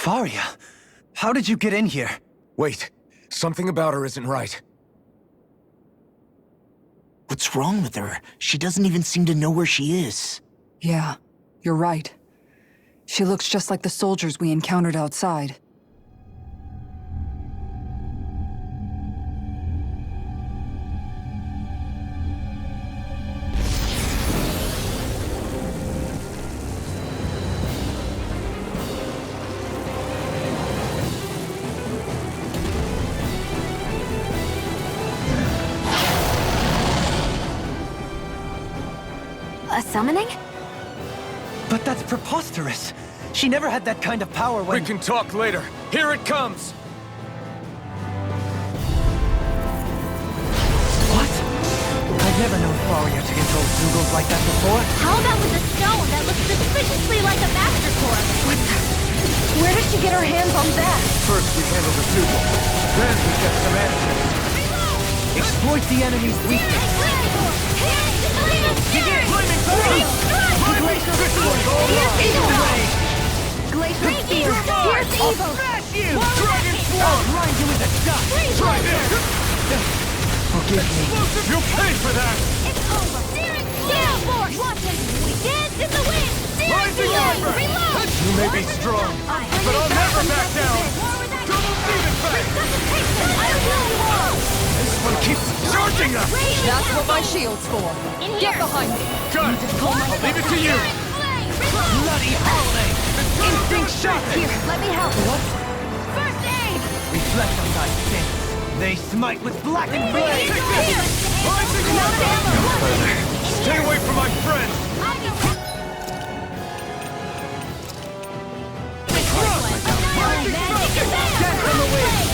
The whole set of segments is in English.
Faria, how did you get in here? Wait, something about her isn't right. What's wrong with her? She doesn't even seem to know where she is. Yeah, you're right. She looks just like the soldiers we encountered outside. A summoning? But that's preposterous. She never had that kind of power when— We can talk later. Here it comes! What? I've never known Faria to control Zeugles like that before. How about with a stone that looks suspiciously like a master core? What the? Where did she get her hands on that? First we handle the Zeugles, then we get some answers. Exploit the enemy's weakness. Glacier Spear! Here's evil! Smash you! Dragon Swarm! I'll grind you into dust! Try this! Forgive me. You'll pay for that! It's over! Gale Force! Watch it! We dance in the wind! Rising Ember! Reload! You may be strong, but I'll never back down! Double Demon Fang! I will war! This one keeps charging us! That's what my shield's for. In Get here! behind me. Good! I'll leave it to you! Bloody holiday! Instinct shot! Here, let me help. What? First aid! Reflect on thy sins. They smite with blackened blade! Here! Rising Ember! Stay away from my friend! Death on the wind!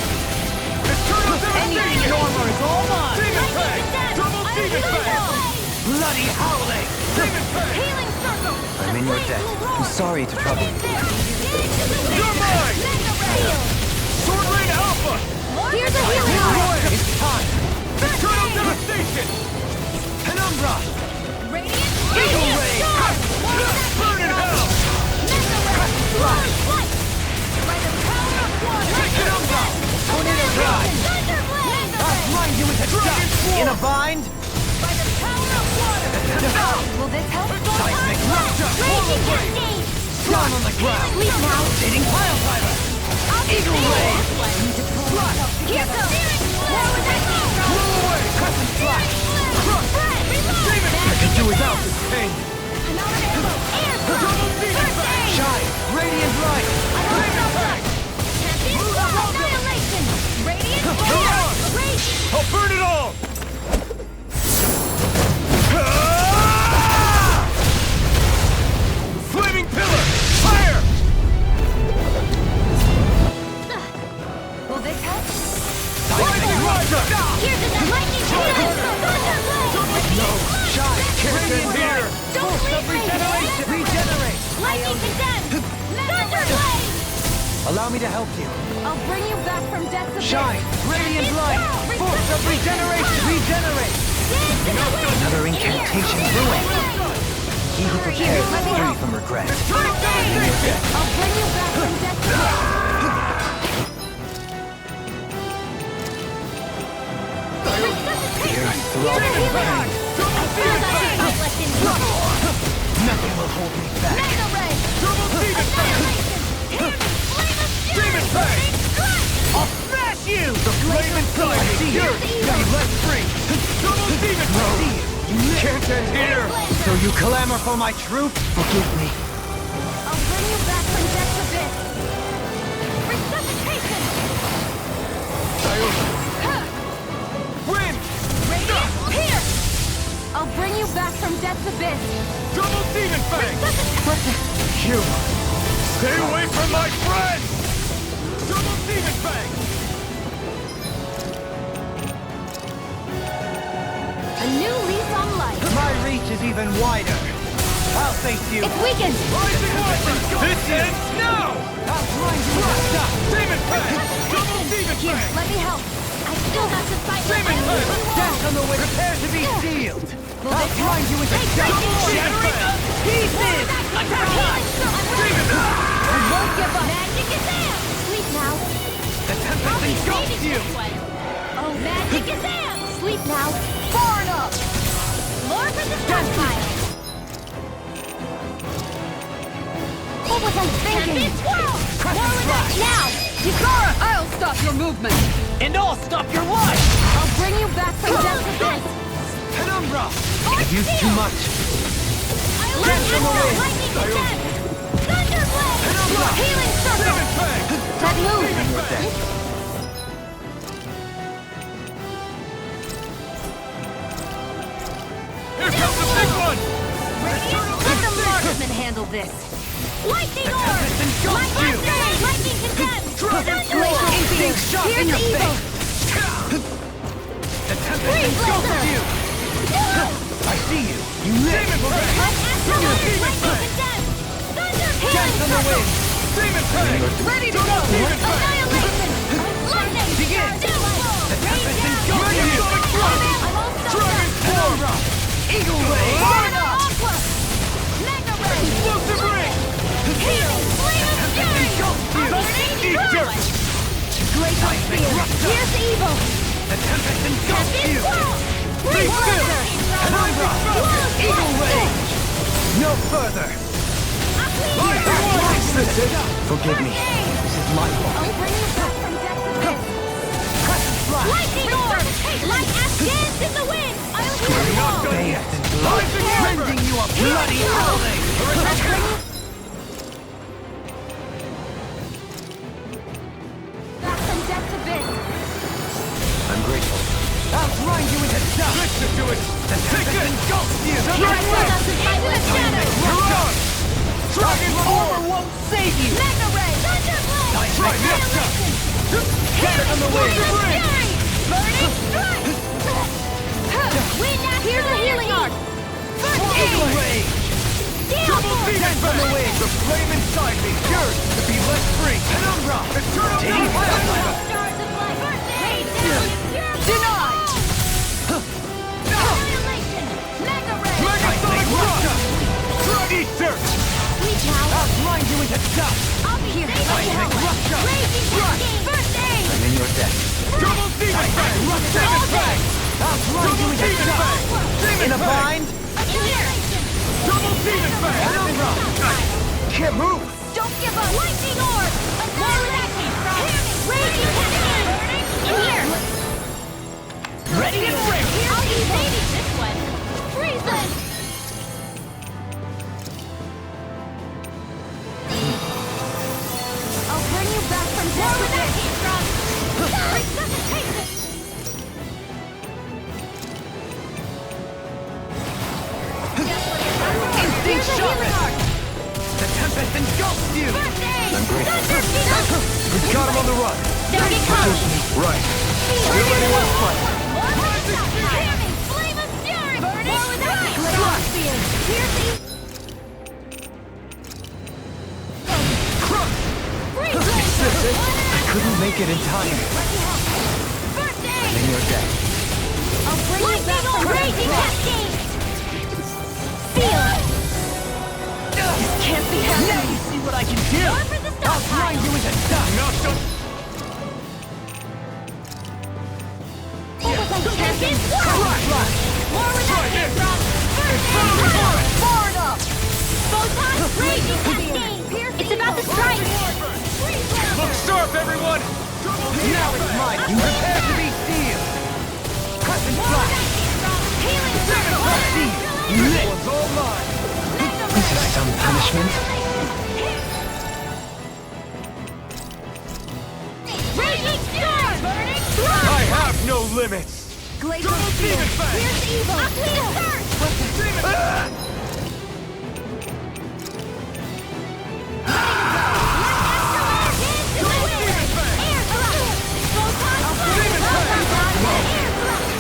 Eternal Any Devastation! armor is all mine! Demon Fang! Double Demon Fang! Bloody howling! Demon Fang! Healing circle! I'm in your debt. I'm sorry to trouble you. You're mine! Sword Rain Alpha! Here's a healing Now arm! it's time! Eternal Devastation! Penumbra! Radiant! Eagle Ray! Burn in hell! Flash! By the power of water! Penumbra! Tornado Drive! I'll grind you into dust! In a bind? By the power of water! Will this help? Seismic Rupture! Raging Cascade! Down on the ground! Sleep now! Rotating Pile Driver! Eagle Ray! Here goes! Where was that came from? Roll away! Crescent Flash! Reload! I could do without this pain! Shine! Radiant Light! I'll burn it all! Flaming Pillar! Fire! Will this help? Lightning Riser! Here's the lightning No! Shine! Radiant here! Force of regeneration! Regenerate! Lightning condemned! Thunderblade! Allow me to help you. I'll bring you back from death's abyss. Shine! Radiant Light! Force of regeneration! Regenerate! Another incantation ruined. He who prepares is free from regret. I'll bring you back from death's abyss. Fear throbbing in pain. Nothing will hold me back. Mega Ray! Double Demon Fang! Demon Fang! I'll smash you! The flame inside me! Here! Be let free! Double Demon Fang! You can't end here! So you clamor for my truth? Forgive me. I'll bring you back from death's abyss. Resuscitation! Win! Radiant, here! I'll bring you back from death's abyss. Double Demon Fang! What the? You! Stay away from my friend! Double Demon Fang! A new lease on life. My reach is even wider. I'll face you. It's weakened. Rising Weapon! This ends now! I'll grind you into dust. Demon Fang! Double Demon Here, Fang! let me help. I still have to fight my Demon enemies. Fang! Death on the way. Prepare to be sealed. Will I'll this grind you into Take dust. Demon Shattering Fang! pieces. Attack! Demon Fang! won't give up. Magic is out. Sleep now. The tempest engulfs you! Oh, magic is out. Sleep now. Far enough. More for the sunfire. What was I thinking? More with that now. Hikara! I'll stop your movement! And I'll stop your life! I'll bring you back from death to this. Penumbra! I've used too much. Lightning to death. Thunderblade. Penumbra! Healing circle. That move. Here comes the big one! Let the marksman handle this. Lightning orb! Lightning condemned! Instinct shot in your face! The tempest engulfs you! I see you! You live! Dance on the wind! Demon Fang! Ready to go! Annihilation! Lightning! Begin! The tempest engulfs you! Dragon Penumbra! Eagle Ray! Aqua! Mega Ray! Explosive ring! Healing! Flame of fury! Eat dirt! Glacial spear! Here's evil! The tempest engulfs you! Free still! Penumbra! Eagle Ray! No further! Forgive me. This is my fault. I'll bring you back from death to this. Crescent flash! Lightning orb! Like ash dance in the wind! I'll heal you all! Bathed in blood! Rending you a bloody howling! Back from death's abyss! I'm grateful. I'll grind you into dust! Let's just do it! The tempest engulfs you! Into the shadows! You're done! Dragon Armor Orb! won't save you! Mega Ray! Thunderblade! Try this! Get on the Flame wind! of fury! Burning strike! Here's a healing arc! First Eagle aid! Ray! Double Demon Dance on the Fang! wind! The flame inside me yearns to be let free! Penumbra! Eternal Take Dark that! Stars of light! First aid! Denied! Annihilation! Mega Ray! Megasonic Rush! Eat dirt! Sleep now! I'll grind you into dust! I'll be here! Seismic Russia! Raging Cascade! First aid! I'm in your debt. Double Demon Fang! Demon Fang! I'll grind you into Demon dust! Fang! In a Demon Fang! bind? Annihilation! Double Demon Fang! Penumbra! Can't move! Don't give up! Lightning orb! Annihilation! Raging Cascade! In here! Ready to break! I'll be saving this one! Freeze it! I'll bring you back from death with that heat drop! Resuscitation! Instinct Here's a healing sharpened! arc! The tempest engulfs you! First aid! I'm grateful. Thunder We got him on the run! There he comes! Right. Feel anyone's fight. Jamming! Flame of fury! Burning! More with that! Glacial spear! Piercing! Freeze! I couldn't make it in time. First I'm aid! in your debt. I'll bring you back from Raging Cascade! Seal! Can't be held. Now you see what I can do! More for the I'll grind you into dust! Now don't... What was I thinking? Flash! More with that Try heat this. drop! First aid! Far enough! Photon! Raging Cascade! It's about to strike! Look sharp, everyone! Now it's mine! You prepare to be sealed! Crescent flash! Healing circle! I see you! You lit! One's all mine! This is some punishment. Raging storm! Burning I have no limits! Glacial Double spear! Demon Fang! Here's evil! Aquila first! Demon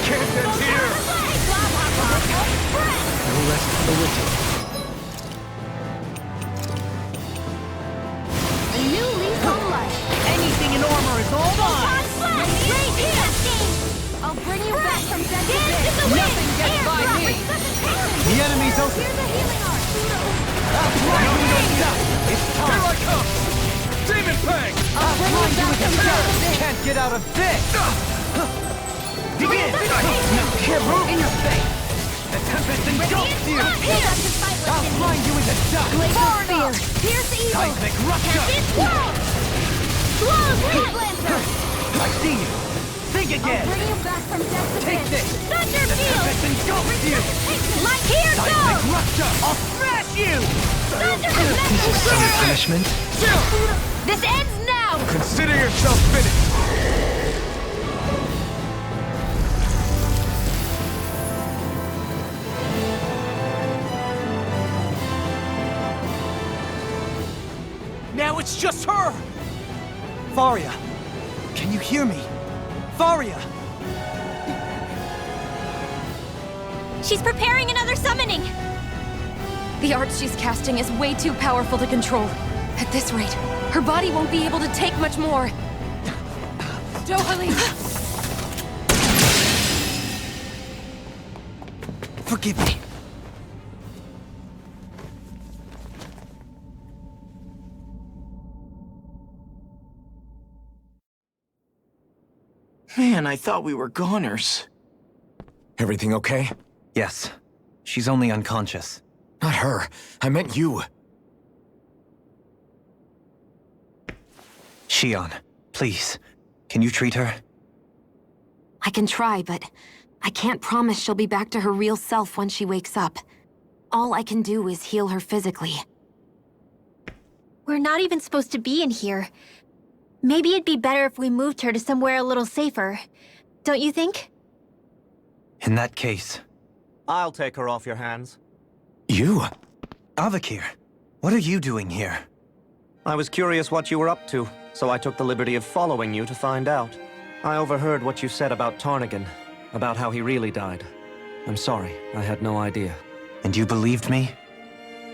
Can't end here! No rest for the wicked. A new lease on life. Anything in armor is all mine! I'll bring you back from death to this. Nothing gets by me. The enemy's open! Here's a healing arc. I'll grind you into dust! It's Here time! I come! get out of this! Begin! Can't move! In your face! The tempest engulfs you! I'll blind you into dust! Fear! Pierce evil! Seismic rupture! This world! Blows Heat Lancer! I see you! Think again! Bring you back from death to Take this! Thunder The Field! tempest engulfs you! Like here Seismic goes! rupture! I'll smash you! Thunder This is your punishment? This ends now! Consider yourself finished! Now it's just her! Faria! Can you hear me? Faria! She's preparing another summoning! The art she's casting is way too powerful to control. At this rate, her body won't be able to take much more. Dohalim! Forgive me. Man, I thought we were goners. Everything okay? Yes. She's only unconscious. Not her. I meant you. Shion, please. Can you treat her? I can try, but I can't promise she'll be back to her real self when she wakes up. All I can do is heal her physically. We're not even supposed to be in here. Maybe it'd be better if we moved her to somewhere a little safer. Don't you think? In that case... I'll take her off your hands. You? Avakir, what are you doing here? I was curious what you were up to, so I took the liberty of following you to find out. I overheard what you said about Tarnagin, about how he really died. I'm sorry, I had no idea. And you believed me?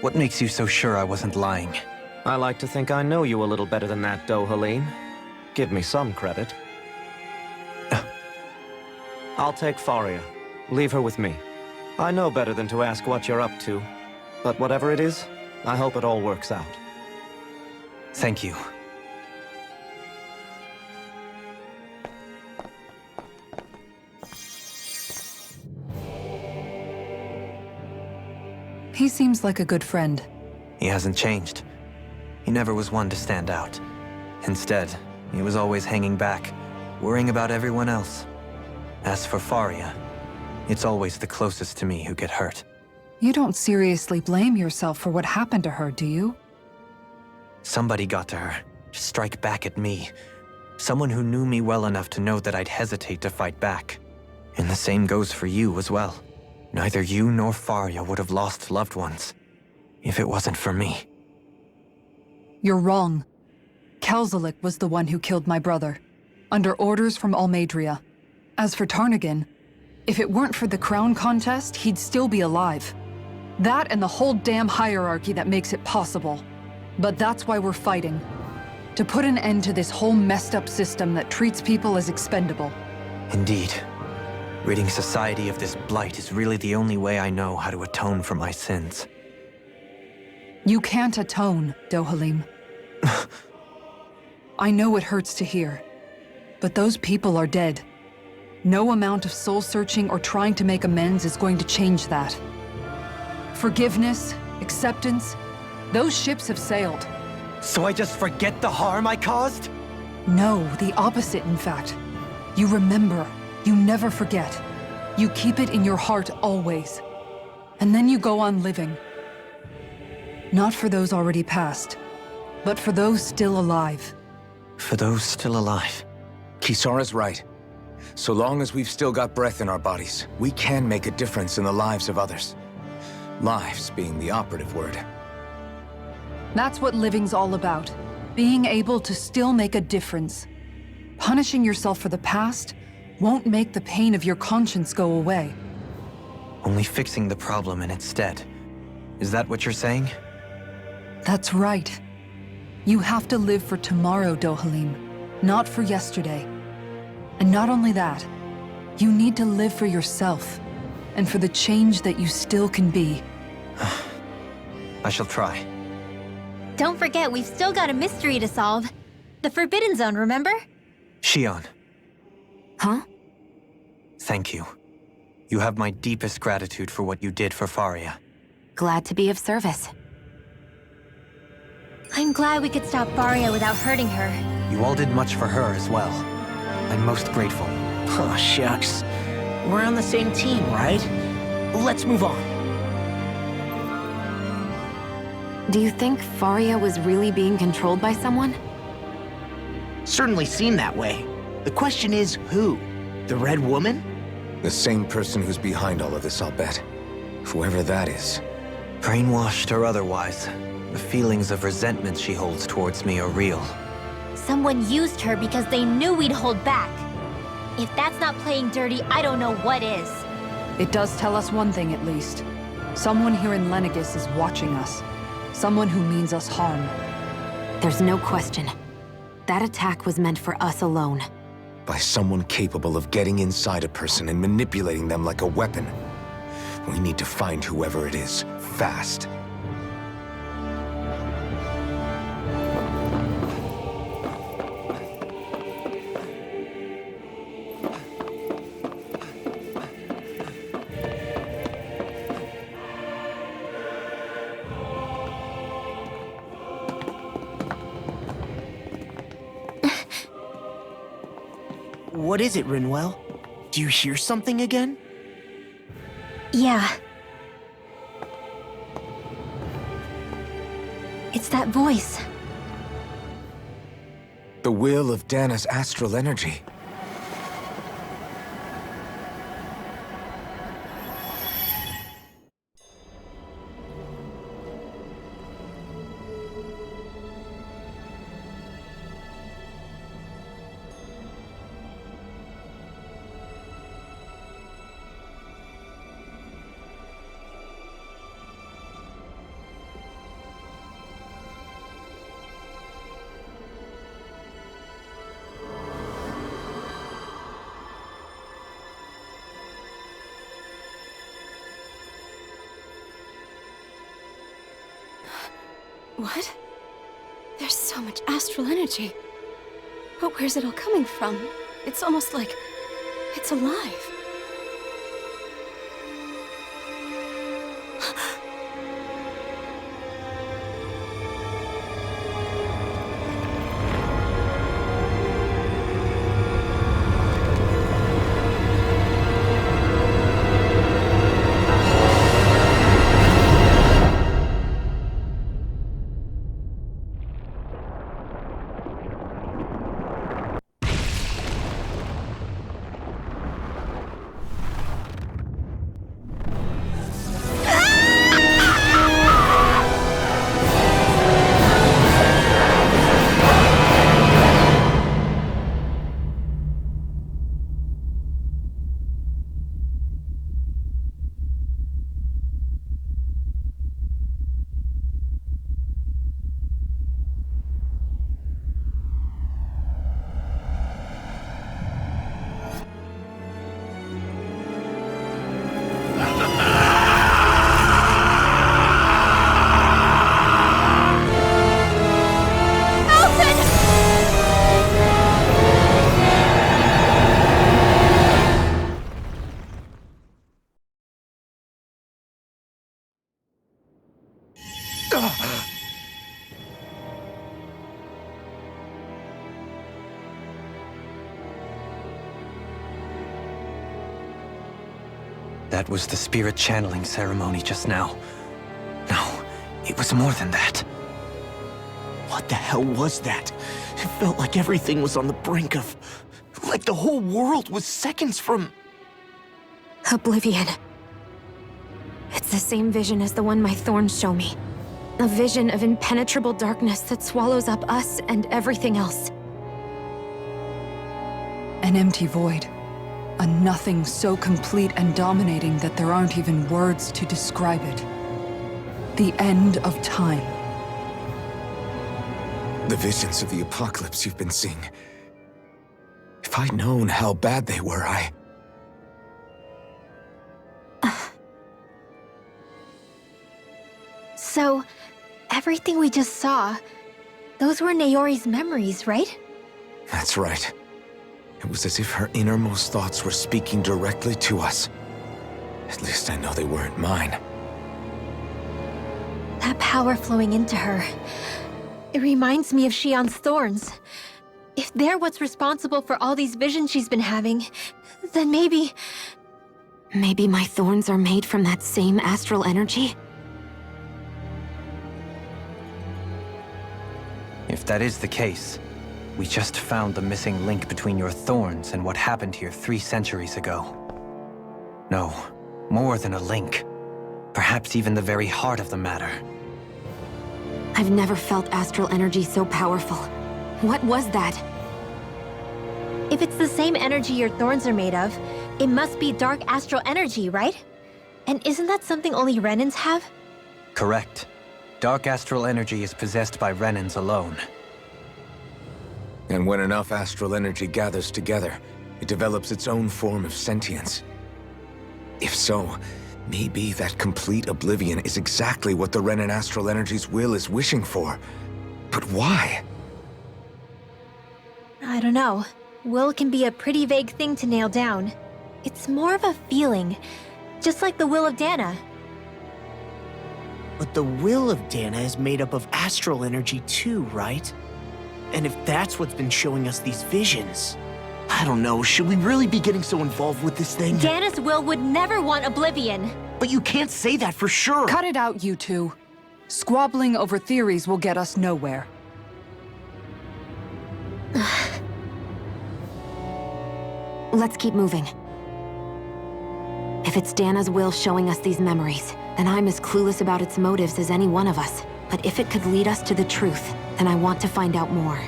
What makes you so sure I wasn't lying? I like to think I know you a little better than that, Dohalim. Give me some credit. I'll take Faria. Leave her with me. I know better than to ask what you're up to. But whatever it is, I hope it all works out. Thank you. He seems like a good friend. He hasn't changed. He never was one to stand out. Instead, he was always hanging back, worrying about everyone else. As for Faria, it's always the closest to me who get hurt. You don't seriously blame yourself for what happened to her, do you? Somebody got to her, to strike back at me. Someone who knew me well enough to know that I'd hesitate to fight back. And the same goes for you as well. Neither you nor Faria would have lost loved ones, if it wasn't for me. You're wrong. Kelzelik was the one who killed my brother, under orders from Almeidria. As for Tarnagin, if it weren't for the crown contest, he'd still be alive. That and the whole damn hierarchy that makes it possible. But that's why we're fighting. To put an end to this whole messed up system that treats people as expendable. Indeed. Ridding society of this blight is really the only way I know how to atone for my sins. You can't atone, Dohalim. I know it hurts to hear, but those people are dead. No amount of soul-searching or trying to make amends is going to change that. Forgiveness, acceptance, those ships have sailed. So I just forget the harm I caused? No, the opposite, in fact. You remember. You never forget. You keep it in your heart always. And then you go on living. Not for those already passed, but for those still alive. For those still alive. Kisara's right. So long as we've still got breath in our bodies, we can make a difference in the lives of others. Lives being the operative word. That's what living's all about. Being able to still make a difference. Punishing yourself for the past won't make the pain of your conscience go away. Only fixing the problem in its stead. Is that what you're saying? That's right. You have to live for tomorrow, Dohalim, not for yesterday. And not only that, you need to live for yourself, and for the change that you still can be. I shall try. Don't forget, we've still got a mystery to solve. The Forbidden Zone, remember? Shion, Huh? thank you. You have my deepest gratitude for what you did for Faria. Glad to be of service. I'm glad we could stop Faria without hurting her. You all did much for her as well. I'm most grateful. Oh, shucks. We're on the same team, right? Let's move on. Do you think Faria was really being controlled by someone? Certainly seemed that way. The question is, who? The Red Woman? The same person who's behind all of this, I'll bet. Whoever that is. Brainwashed or otherwise, the feelings of resentment she holds towards me are real. Someone used her because they knew we'd hold back. If that's not playing dirty, I don't know what is. It does tell us one thing at least. Someone here in Lenegis is watching us. Someone who means us harm. There's no question. That attack was meant for us alone. By someone capable of getting inside a person and manipulating them like a weapon. We need to find whoever it is, fast. What is it, Rinwell? Do you hear something again? Yeah. It's that voice. The will of Dana's astral energy. What? There's so much astral energy. But where's it all coming from? It's almost like it's alive. That was the spirit channeling ceremony just now. No, it was more than that. What the hell was that? It felt like everything was on the brink of... like the whole world was seconds from... Oblivion. It's the same vision as the one my thorns show me. A vision of impenetrable darkness that swallows up us and everything else. An empty void. A nothing so complete and dominating that there aren't even words to describe it. The end of time. The visions of the apocalypse you've been seeing. If I'd known how bad they were, So, everything we just saw, those were Naori's memories, right? That's right. It was as if her innermost thoughts were speaking directly to us. At least I know they weren't mine. That power flowing into her. It reminds me of Shion's thorns. If they're what's responsible for all these visions she's been having, then maybe... Maybe my thorns are made from that same astral energy? If that is the case, we just found the missing link between your thorns and what happened here 3 centuries ago. No, more than a link. Perhaps even the very heart of the matter. I've never felt astral energy so powerful. What was that? If it's the same energy your thorns are made of, it must be dark astral energy, right? And isn't that something only Renans have? Correct. Dark astral energy is possessed by Renans alone. And when enough astral energy gathers together, it develops its own form of sentience. If so, maybe that complete oblivion is exactly what the Renan astral energy's will is wishing for. But why? I don't know. Will can be a pretty vague thing to nail down. It's more of a feeling, just like the will of Dana. But the will of Dana is made up of astral energy too, right? And if that's what's been showing us these visions... I don't know, should we really be getting so involved with this thing? Dana's will would never want oblivion. But you can't say that for sure! Cut it out, you two. Squabbling over theories will get us nowhere. Let's keep moving. If it's Dana's will showing us these memories, then I'm as clueless about its motives as any one of us. But if it could lead us to the truth, then I want to find out more.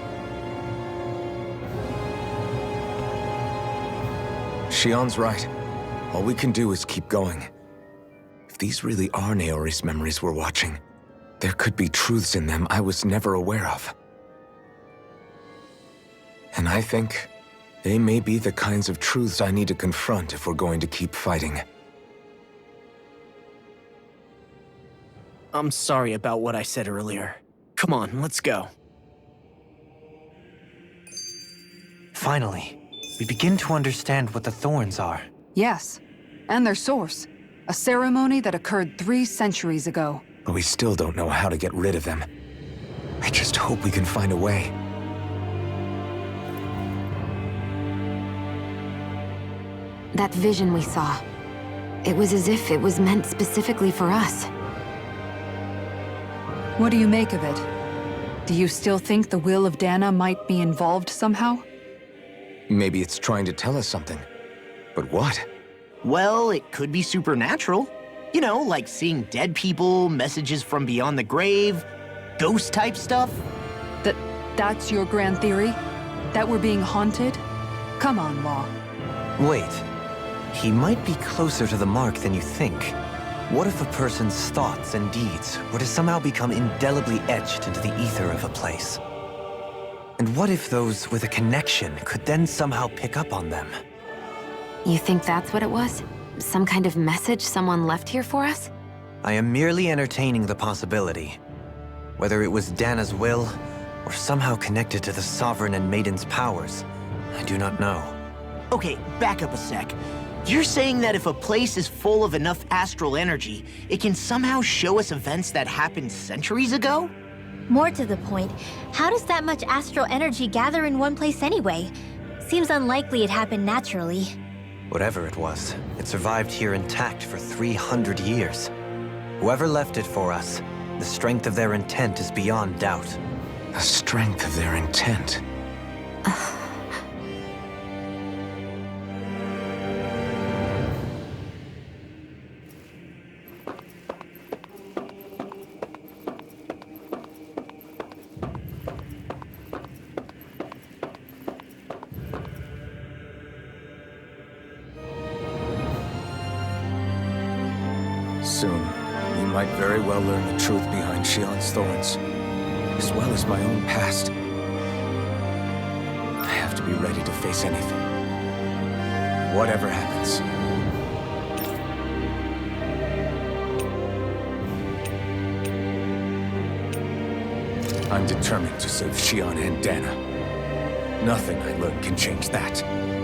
Shion's right. All we can do is keep going. If these really are Naori's memories we're watching, there could be truths in them I was never aware of. And I think they may be the kinds of truths I need to confront if we're going to keep fighting. I'm sorry about what I said earlier. Come on, let's go. Finally, we begin to understand what the thorns are. Yes, and their source. A ceremony that occurred 3 centuries ago. But we still don't know how to get rid of them. I just hope we can find a way. That vision we saw, it was as if it was meant specifically for us. What do you make of it? Do you still think the will of Dana might be involved somehow? Maybe it's trying to tell us something. But what? Well, it could be supernatural. You know, like seeing dead people, messages from beyond the grave, ghost-type stuff. That's your grand theory? That we're being haunted? Come on, Law. Wait. He might be closer to the mark than you think. What if a person's thoughts and deeds were to somehow become indelibly etched into the ether of a place? And what if those with a connection could then somehow pick up on them? You think that's what it was? Some kind of message someone left here for us? I am merely entertaining the possibility. Whether it was Dana's will, or somehow connected to the Sovereign and Maiden's powers, I do not know. Okay, back up a sec. You're saying that if a place is full of enough astral energy, it can somehow show us events that happened centuries ago? More to the point, how does that much astral energy gather in one place anyway? Seems unlikely it happened naturally. Whatever it was, it survived here intact for 300 years. Whoever left it for us, the strength of their intent is beyond doubt. The strength of their intent. Soon, we might very well learn the truth behind Shion's thorns, as well as my own past. I have to be ready to face anything. Whatever happens. I'm determined to save Shion and Dana. Nothing I learn can change that.